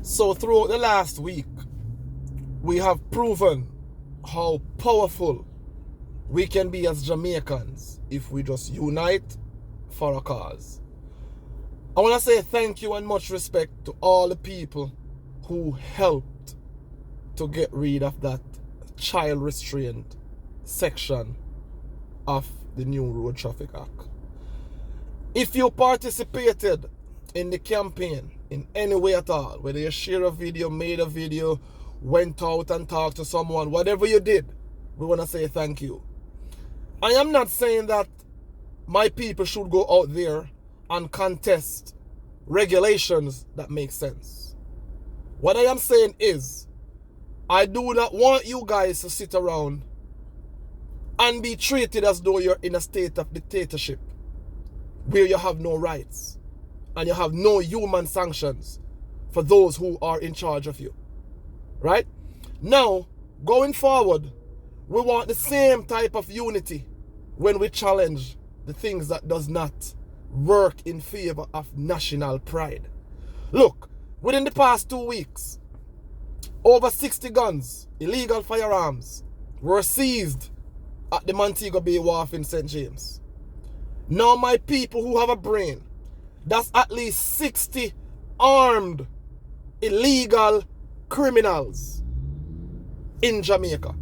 So throughout the last week, we have proven how powerful we can be as Jamaicans if we just unite for a cause. I want to say thank you and much respect to all the people who helped to get rid of that child restraint section of the new Road Traffic Act. If you participated in the campaign in any way at all, whether you share a video, made a video, went out and talked to someone, whatever you did, we want to say thank you. I am not saying that my people should go out there and contest regulations that make sense. What I am saying is, I do not want you guys to sit around and be treated as though you're in a state of dictatorship, where you have no rights and you have no human sanctions for those who are in charge of you. Right? Now, going forward, we want the same type of unity when we challenge the things that does not work in favor of national pride. Look, within the past 2 weeks, over 60 guns, illegal firearms, were seized at the Montego Bay Wharf in St. James. Now my people who have a brain, that's at least 60 armed illegal criminals in Jamaica.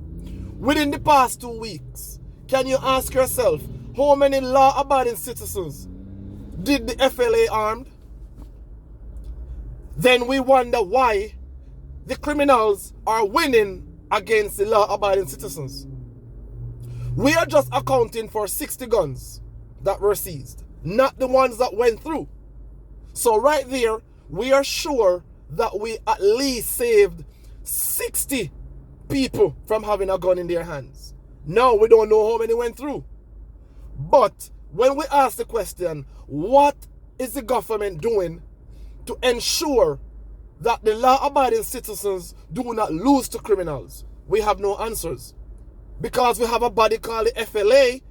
Within the past 2 weeks, can you ask yourself how many law-abiding citizens did the FLA armed? Then we wonder why the criminals are winning against the law-abiding citizens. We are just accounting for 60 guns that were seized, not the ones that went through. So right there, we are sure that we at least saved 60 people from having a gun in their hands. Now we don't know how many went through. But when we ask the question, what is the government doing to ensure that the law-abiding citizens do not lose to criminals? We have no answers. Because we have a body called the FLA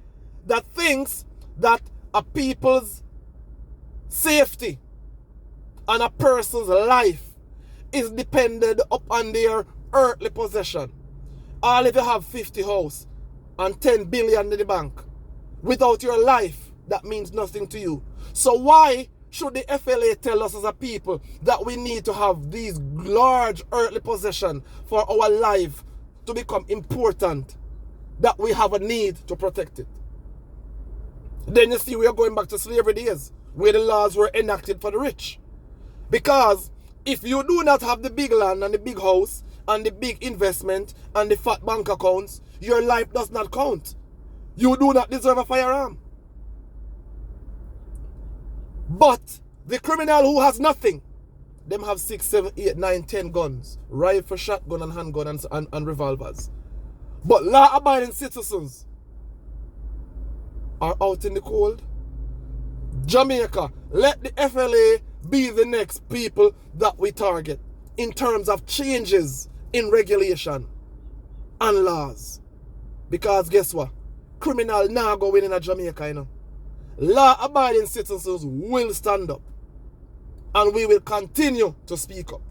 that thinks that a people's safety and a person's life is dependent upon their earthly possession. All if you have 50 house and 10 billion in the bank, without your life, that means nothing to you. So why should the FLA tell us as a people that we need to have these large earthly possessions for our life to become important, that we have a need to protect it? Then you see we are going back to slavery days, where the laws were enacted for the rich. Because if you do not have the big land and the big house and the big investment and the fat bank accounts, your life does not count. You do not deserve a firearm. But the criminal who has nothing, them have 6, 7, 8, 9, 10 guns, rifle, shotgun and handgun and revolvers. But law-abiding citizens are out in the cold. Jamaica, let the FLA be the next people that we target in terms of changes in regulation and laws. Because guess what? Criminal now go in a Jamaica, you know. Law-abiding citizens will stand up. And we will continue to speak up.